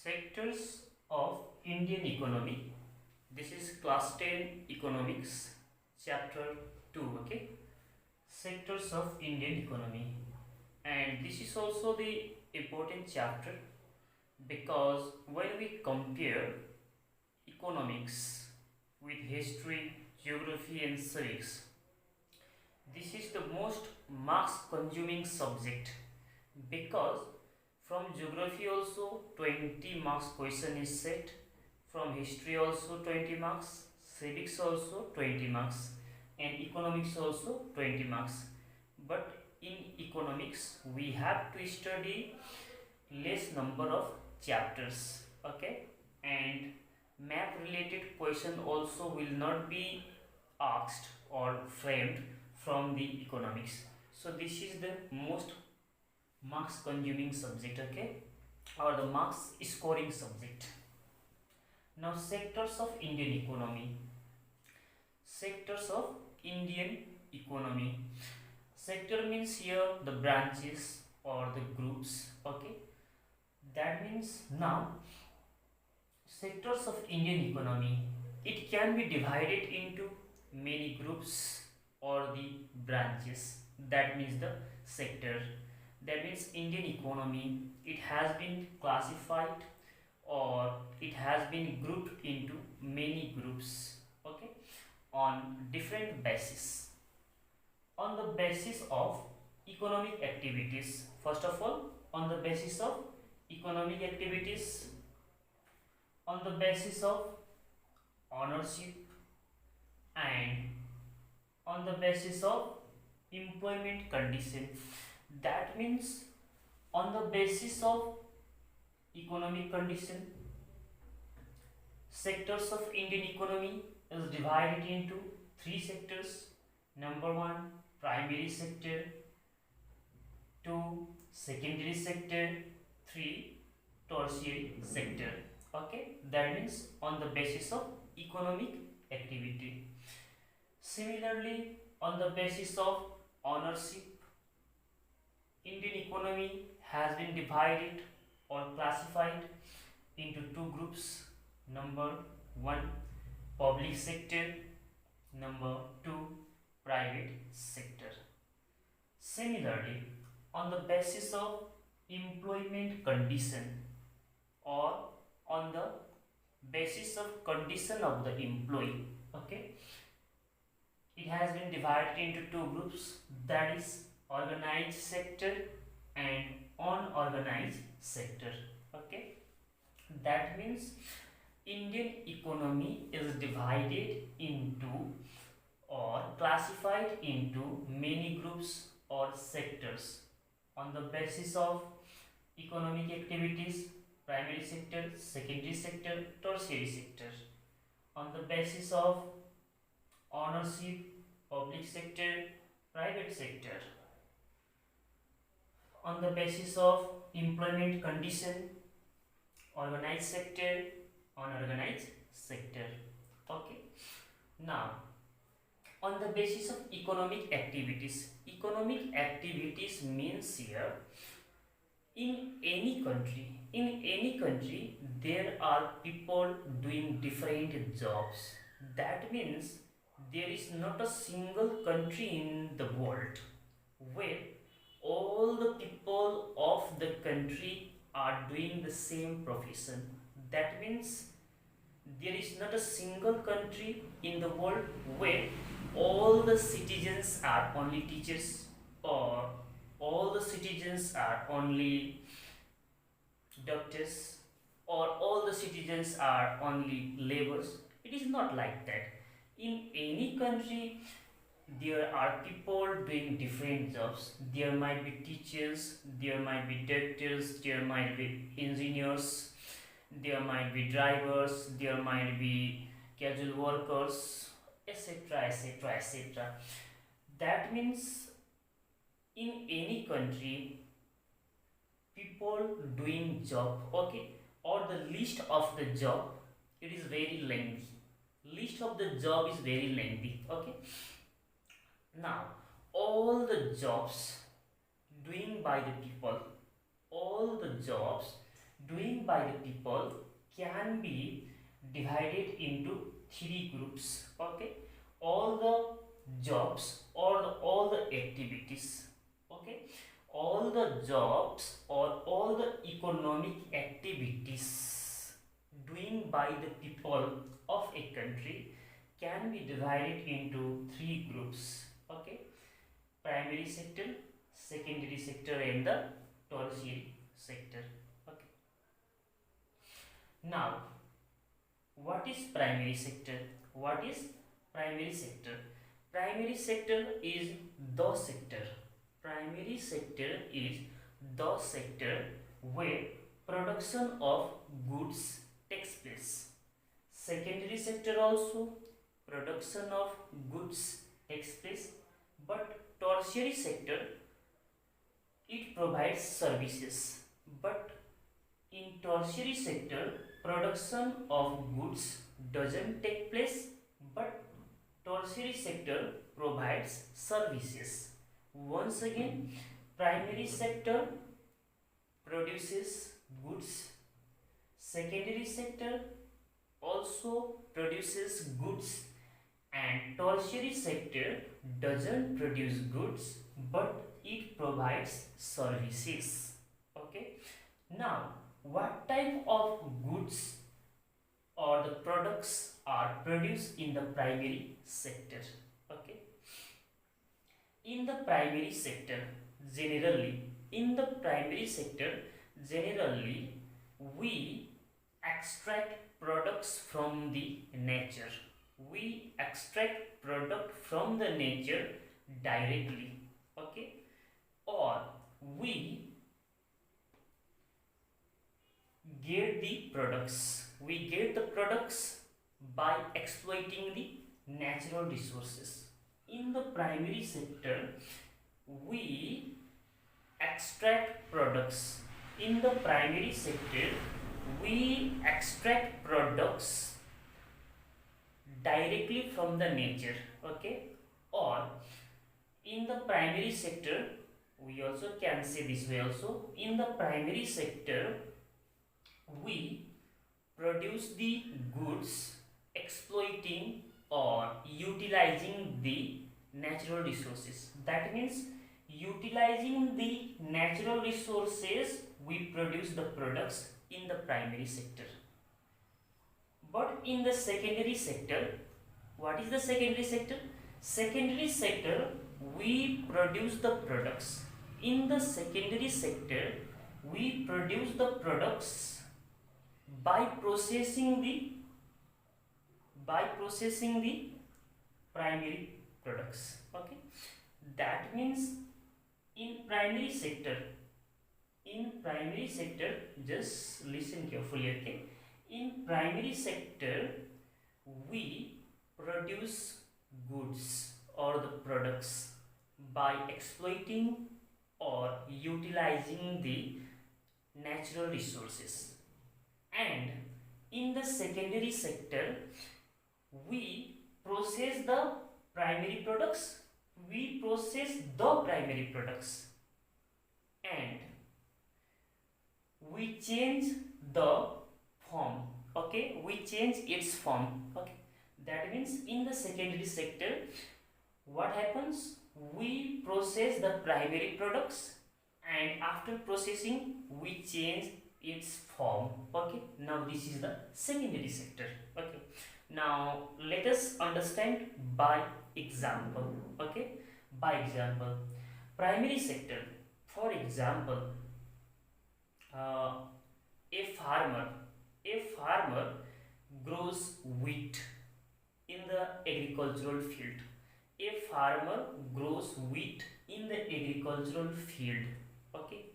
Sectors of Indian economy. This is class 10 economics chapter 2. Okay, sectors of Indian economy, and this is also the important chapter because when we compare economics with history, geography and civics, this is the most marks consuming subject because from geography also 20 marks question is set, from history also 20 marks, civics also 20 marks, and economics also 20 marks. But in economics we have to study less number of chapters, okay, and map related question also will not be asked or framed from the economics. So this is the most marks consuming subject, okay, or the marks scoring subject. Now sectors of Indian economy. Sectors of Indian economy. Sector means here the branches or the groups, okay. That means now sectors of Indian economy, it can be divided into many groups or the branches. That means the sector. That means Indian economy, it has been classified or it has been grouped into many groups, okay, on different basis. On the basis of economic activities, first of all, on the basis of economic activities, on the basis of ownership, and on the basis of employment condition. That means on the basis of economic condition, sectors of Indian economy is divided into three sectors. Number one, primary sector; two, secondary sector; three, tertiary sector. Okay, that means on the basis of economic activity. Similarly, on the basis of ownership, Indian economy has been divided or classified into two groups. Number one, public sector; number two, private sector. Similarly, on the basis of employment condition or on the basis of condition of the employee, okay, it has been divided into two groups, that is organized sector and unorganized sector, okay. That means Indian economy is divided into or classified into many groups or sectors on the basis of economic activities: primary sector, secondary sector, tertiary sector. On the basis of ownership, public sector, private sector. On the basis of employment condition, organized sector, unorganized sector, okay. Now on the basis of economic activities, economic activities means here in any country there are people doing different jobs. That means there is not a single country in the world where all the people of the country are doing the same profession. That means there is not a single country in the world where all the citizens are only teachers or all the citizens are only doctors or all the citizens are only laborers. It is not like that. In any country there are people doing different jobs. There might be teachers, there might be doctors, there might be engineers, there might be drivers, there might be casual workers, etc., etc., etc. That means in any country people doing job, okay, or the list of the job, it is very lengthy. List of the job is very lengthy, okay. Now all the jobs doing by the people, all the jobs doing by the people can be divided into three groups. Okay, all the jobs or all the activities. Okay, all the jobs or all the economic activities doing by the people of a country can be divided into three groups. Okay, primary sector, secondary sector, and the tertiary sector. Okay, now what is primary sector? What is primary sector? Primary sector is the sector. Primary sector is the sector where production of goods takes place. Secondary sector also production of goods takes place, but tertiary sector it provides services. But in tertiary sector production of goods doesn't take place, but tertiary sector provides services. Once again, primary sector produces goods, secondary sector also produces goods, and tertiary sector doesn't produce goods but it provides services. Okay, now what type of goods or the products are produced in the primary sector? Okay, in the primary sector generally we extract products from the nature. We extract product from the nature directly. Okay, or we get the products by exploiting the natural resources. In the primary sector we extract products. In the primary sector we extract products directly from the nature. Okay, or in the primary sector we also can say this way also, in the primary sector we produce the goods exploiting or utilizing the natural resources. That means utilizing the natural resources we produce the products in the primary sector. But in the secondary sector, what is the secondary sector? Secondary sector we produce the products. In the secondary sector we produce the products by processing the primary products. Okay, that means in primary sector just listen carefully. Okay, in primary sector we produce goods or the products by exploiting or utilizing the natural resources, and in the secondary sector we process the primary products and we change the form. Okay, we change its form. Okay, that means in the secondary sector what happens, we process the primary products and after processing we change its form. Okay, now this is the secondary sector. Okay, now let us understand by example. Okay, by example, primary sector, for example, a farmer grows wheat in the agricultural field. A farmer grows wheat in the agricultural field. Okay,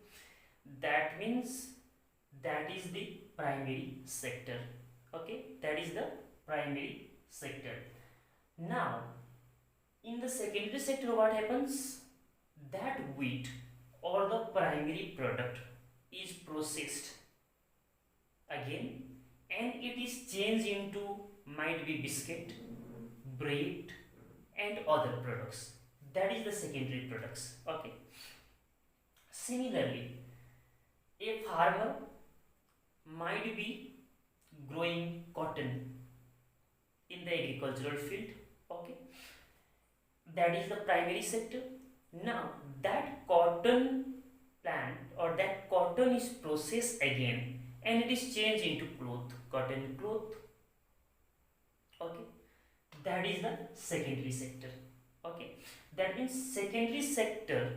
that means that is the primary sector. Okay, that is the primary sector. Now in the secondary sector what happens, that wheat or the primary product is processed again and it is changed into, might be biscuit, bread and other products. That is the secondary products. Okay, similarly a farmer might be growing cotton in the agricultural field. Okay, that is the primary sector. Now that cotton plant or that cotton is processed again and it is changed into cloth, cotton cloth. Okay, that is the secondary sector. Okay, that means secondary sector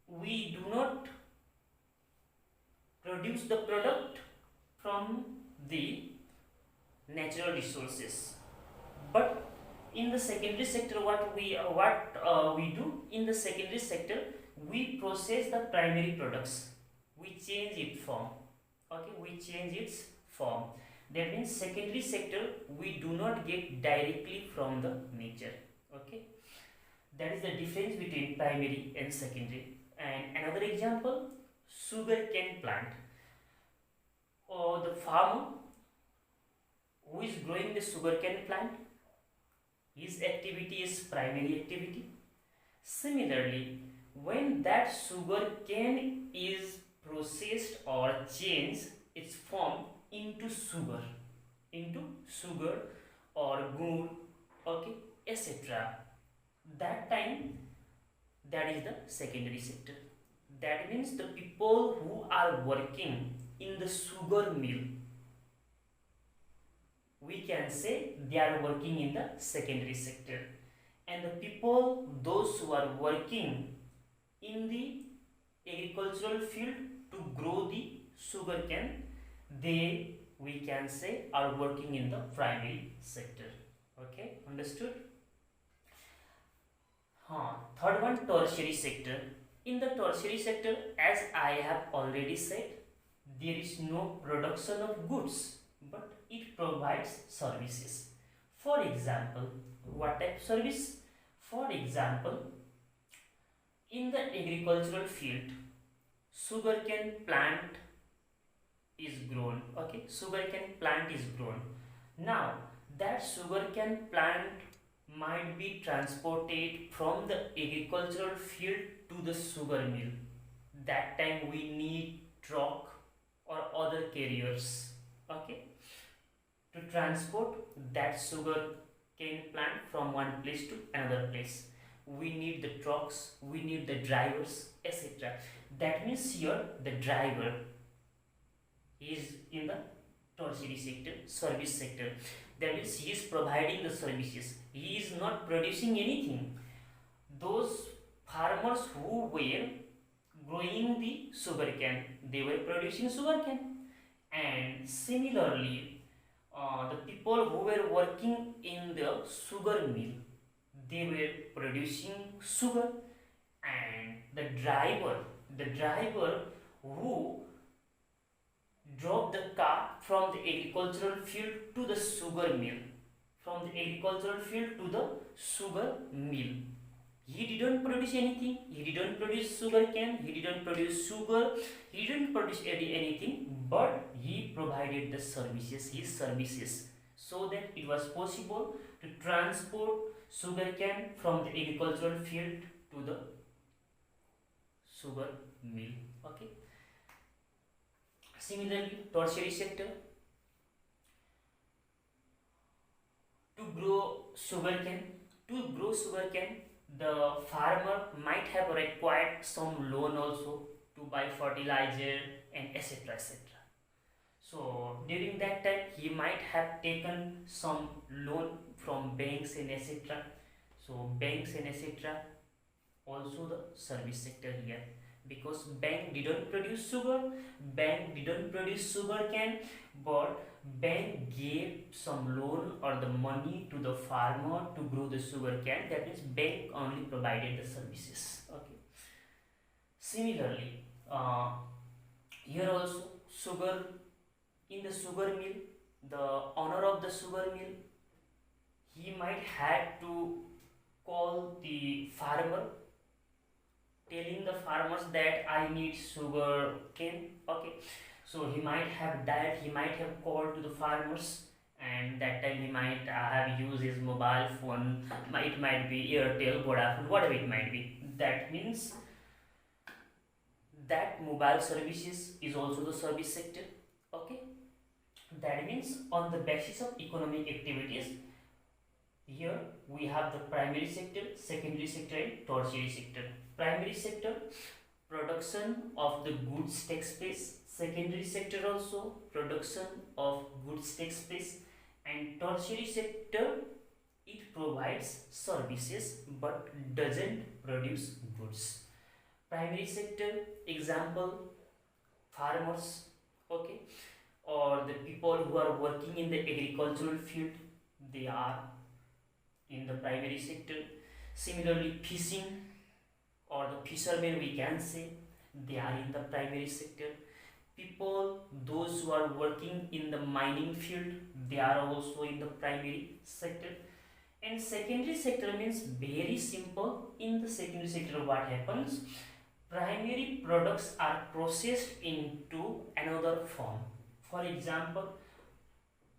we do not produce the product from the natural resources, but in the secondary sector what we do in the secondary sector, we process the primary products, we change it form. Okay, we change its form. That means secondary sector we do not get directly from the nature. Okay, that is the difference between primary and secondary. And another example, sugar cane plant, or the farmer who is growing the sugarcane plant, his activity is primary activity. Similarly, when that sugarcane is processed or changed its form into sugar or gur, okay, etc. That time, that is the secondary sector. That means the people who are working in the sugar mill, we can say they are working in the secondary sector. And the people, those who are working in the agricultural field to grow the sugarcane, they, we can say, are working in the primary sector. Okay, understood? Third one, tertiary sector. In the tertiary sector, as I have already said, there is no production of goods, but it provides services. For example, what type of service? For example, in the agricultural field, sugarcane plant is grown. Okay, sugarcane plant is grown. Now that sugarcane plant might be transported from the agricultural field to the sugar mill. That time we need truck or other carriers. Okay, to transport that sugar cane plant from one place to another place, we need the trucks, we need the drivers, etc. That means here the driver is in the tertiary sector, service sector. That means he is providing the services, he is not producing anything. Those farmers who were growing the sugarcane, they were producing sugarcane. And similarly, the people who were working in the sugar mill, they were producing sugar. And the driver who drove the car from the agricultural field to the sugar mill, from the agricultural field to the sugar mill, he didn't produce anything, he didn't produce sugarcane, he didn't produce sugar, he didn't produce anything, but he provided the services, his services, so that it was possible to transport sugarcane from the agricultural field to the sugar mill. Okay. Similarly, tertiary sector, to grow sugarcane, the farmer might have required some loan also to buy fertilizer and etc, etc. So during that time he might have taken some loan from banks and etc. So banks and etc also the service sector here, because bank didn't produce sugar cane, but bank gave some loan or the money to the farmer to grow the sugar cane. That means bank only provided the services. Okay. Similarly, here also sugar, in the sugar mill, the owner of the sugar mill, he might have to call the farmer, telling the farmers that I need sugar cane. Okay, so he might have called to the farmers, and that time he might have used his mobile phone. It might be Airtel, Vodafone, whatever it might be. That means that mobile services is also the service sector. Okay, that means on the basis of economic activities, here we have the primary sector, secondary sector and tertiary sector. Primary sector, production of the goods takes place. Secondary sector also, production of goods takes place. And tertiary sector, it provides services but doesn't produce goods. Primary sector, example, farmers, okay, or the people who are working in the agricultural field, they are in the primary sector. Similarly, fishing or the fishermen, we can say, they are in the primary sector. People, those who are working in the mining field, they are also in the primary sector. And secondary sector means very simple. In the secondary sector, what happens? Primary products are processed into another form. For example,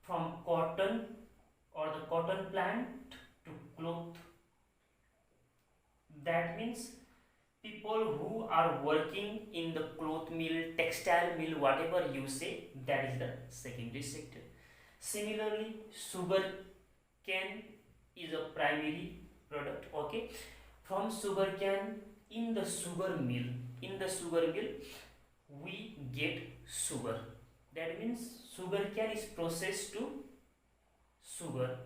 from cotton or the cotton plant to cloth. That means people who are working in the cloth mill, textile mill, whatever you say, that is the secondary sector. Similarly, sugar cane is a primary product. Okay, from sugar cane, in the sugar mill we get sugar. That means sugar cane is processed to sugar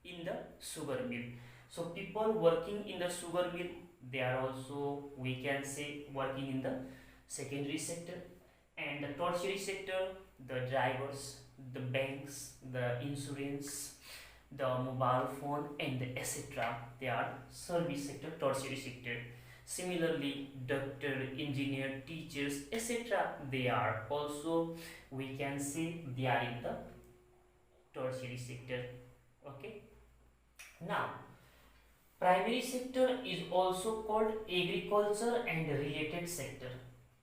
in the sugar mill. So people working in the sugar mill, they are also, we can say, working in the secondary sector. And the tertiary sector, the drivers, the banks, the insurance, the mobile phone and the etc., they are service sector, tertiary sector. Similarly, doctor, engineer, teachers, etc., they are also, we can say, they are in the tertiary sector. Okay, now primary sector is also called agriculture and related sector.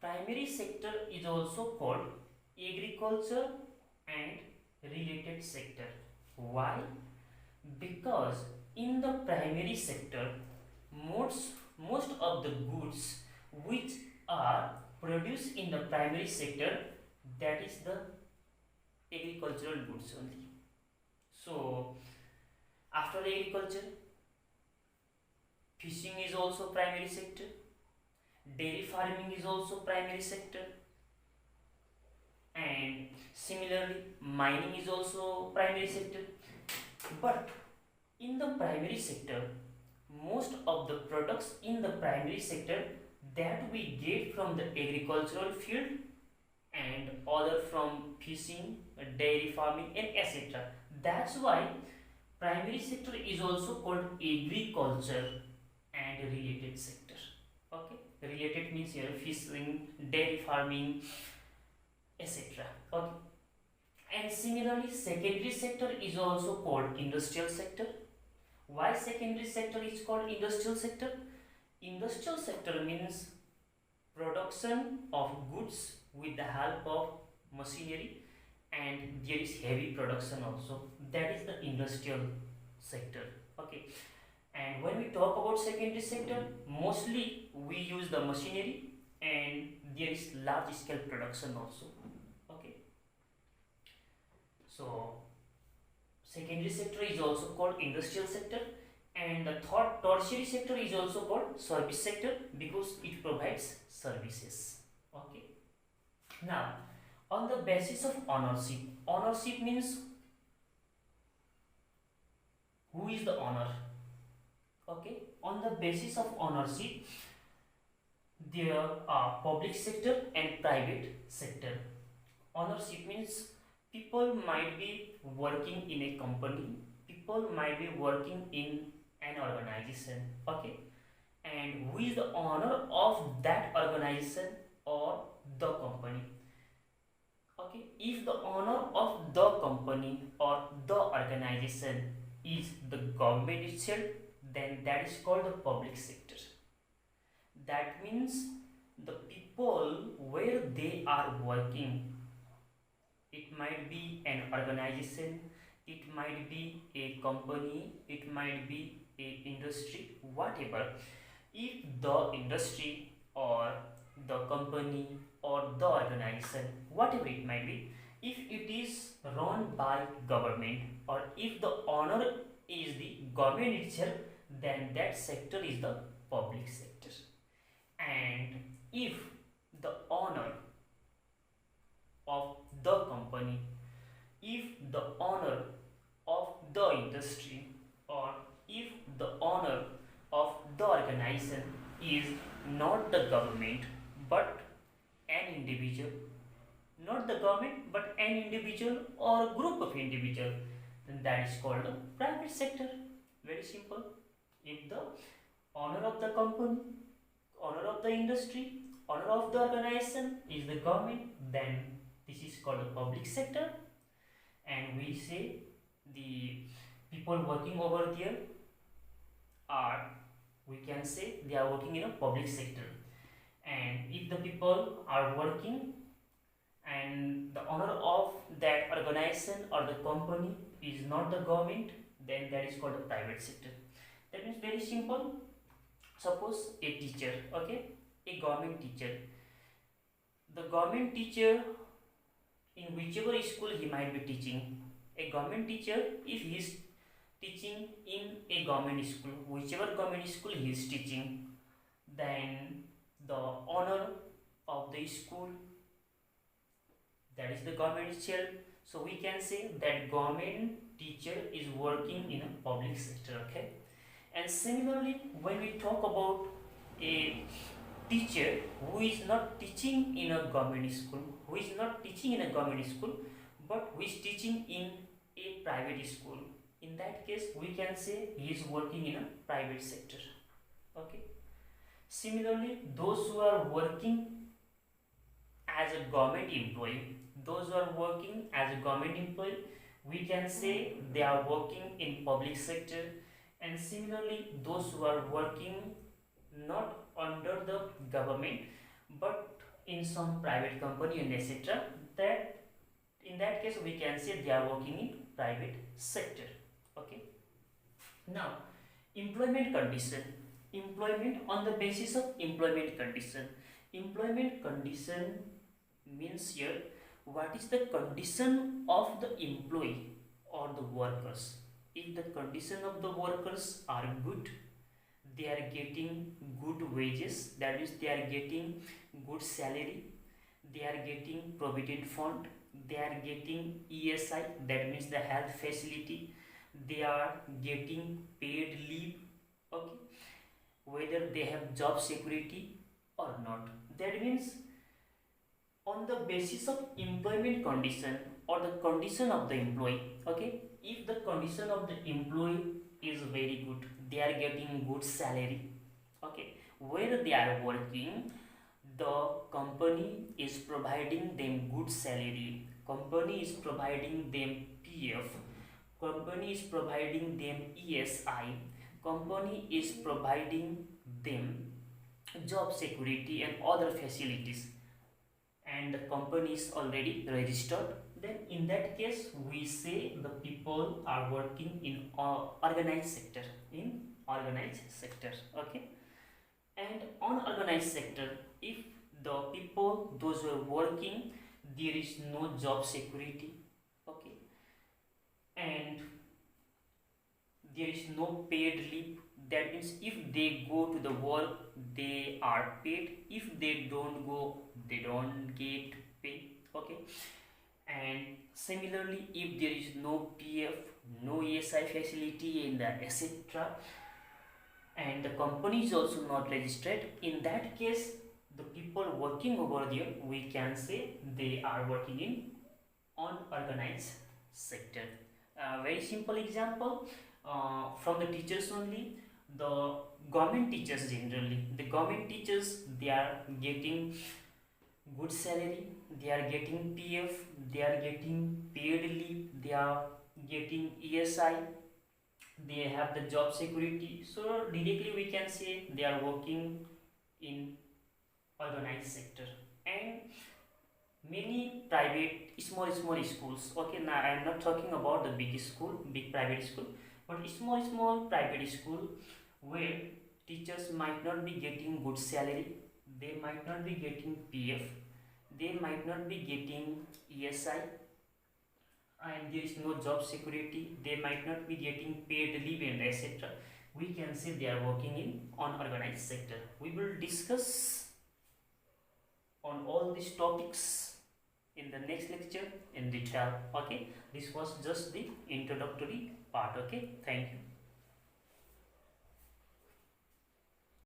Primary sector is also called agriculture and related sector. Why? Because in the primary sector, most of the goods which are produced in the primary sector, that is the agricultural goods only. So after agriculture, fishing is also primary sector, dairy farming is also primary sector, and similarly mining is also primary sector. But in the primary sector, most of the products in the primary sector that we get from the agricultural field and other from fishing, dairy farming and etc. That's why primary sector is also called agriculture and related sector. Okay, related means here fishing, dairy farming, etc. Okay, and similarly secondary sector is also called industrial sector. Why secondary sector is called industrial sector? Industrial sector means production of goods with the help of machinery, and there is heavy production also. That is the industrial sector. Okay, and when we talk about secondary sector, mostly we use the machinery and there is large scale production also. Okay, so secondary sector is also called industrial sector, and the third tertiary sector is also called service sector because it provides services. Okay, now on the basis of ownership, ownership means who is the owner. Okay, on the basis of ownership, there are public sector and private sector. Ownership means people might be working in a company, people might be working in an organization. Okay, and who is the owner of that organization or the company? Okay, if the owner of the company or the organization is the government itself, then that is called the public sector. That means the people where they are working, it might be an organization, it might be a company, it might be a industry, whatever. If the industry or the company or the organization, whatever it might be, if it is run by government or if the owner is the government itself, then that sector is the public sector. And if the owner of the company, if the owner of the industry, or if the owner of the organization is not the government but an individual, not the government but an individual or group of individual, then that is called the private sector. Very simple. If the owner of the company, owner of the industry, owner of the organization is the government, then this is called the public sector. And we say the people working over there are, we can say they are working in a public sector. And if the people are working and the owner of that organization or the company is not the government, then that is called a private sector. That means very simple. Suppose a teacher, okay, a government teacher. The government teacher, in whichever school he might be teaching, a government teacher, if he is teaching in a government school, whichever government school he is teaching, then the owner of the school, that is the government itself. So we can say that government teacher is working in a public sector, okay. And similarly, when we talk about a teacher who is not teaching in a government school, who is not teaching in a government school, but who is teaching in a private school, in that case we can say he is working in a private sector, okay. Similarly, those who are working as a government employee, those who are working as a government employee, we can say they are working in public sector. And similarly, those who are working not under the government but in some private company and etc., that in that case we can say they are working in private sector, okay. Now, employment condition. Employment on the basis of employment condition. Employment condition means here what is the condition of the employee or the workers. If the condition of the workers are good, they are getting good wages, that is they are getting good salary, they are getting provident fund, they are getting ESI, that means the health facility, they are getting paid leave, okay, whether they have job security or not. That means on the basis of employment condition or the condition of the employee, okay, if the condition of the employee is very good, they are getting good salary, okay, where they are working, the company is providing them good salary, company is providing them PF, company is providing them ESI, company is providing them job security and other facilities, and the company is already registered, then in that case we say the people are working in organized sector, in organized sector, okay. And unorganized sector, if the people those who are working, there is no job security, okay, and there is no paid leave, that means if they go to the work they are paid, if they don't go they don't get paid, okay. And similarly, if there is no PF, no ESI facility in the etc., and the company is also not registered, in that case the people working over there, we can say they are working in unorganized sector. Very simple example from the teachers only. The government teachers, generally the government teachers, they are getting good salary, they are getting PF, they are getting paid leave, they are getting ESI, they have the job security, so directly we can say they are working in organized sector. And many private small schools, okay, now I am not talking about the big school, big private school, but small private school where teachers might not be getting good salary, they might not be getting PF, they might not be getting ESI, and there is no job security, they might not be getting paid leave and etc. We can say they are working in unorganized sector. We will discuss on all these topics in the next lecture in detail. Okay, this was just the introductory part. Okay, thank you.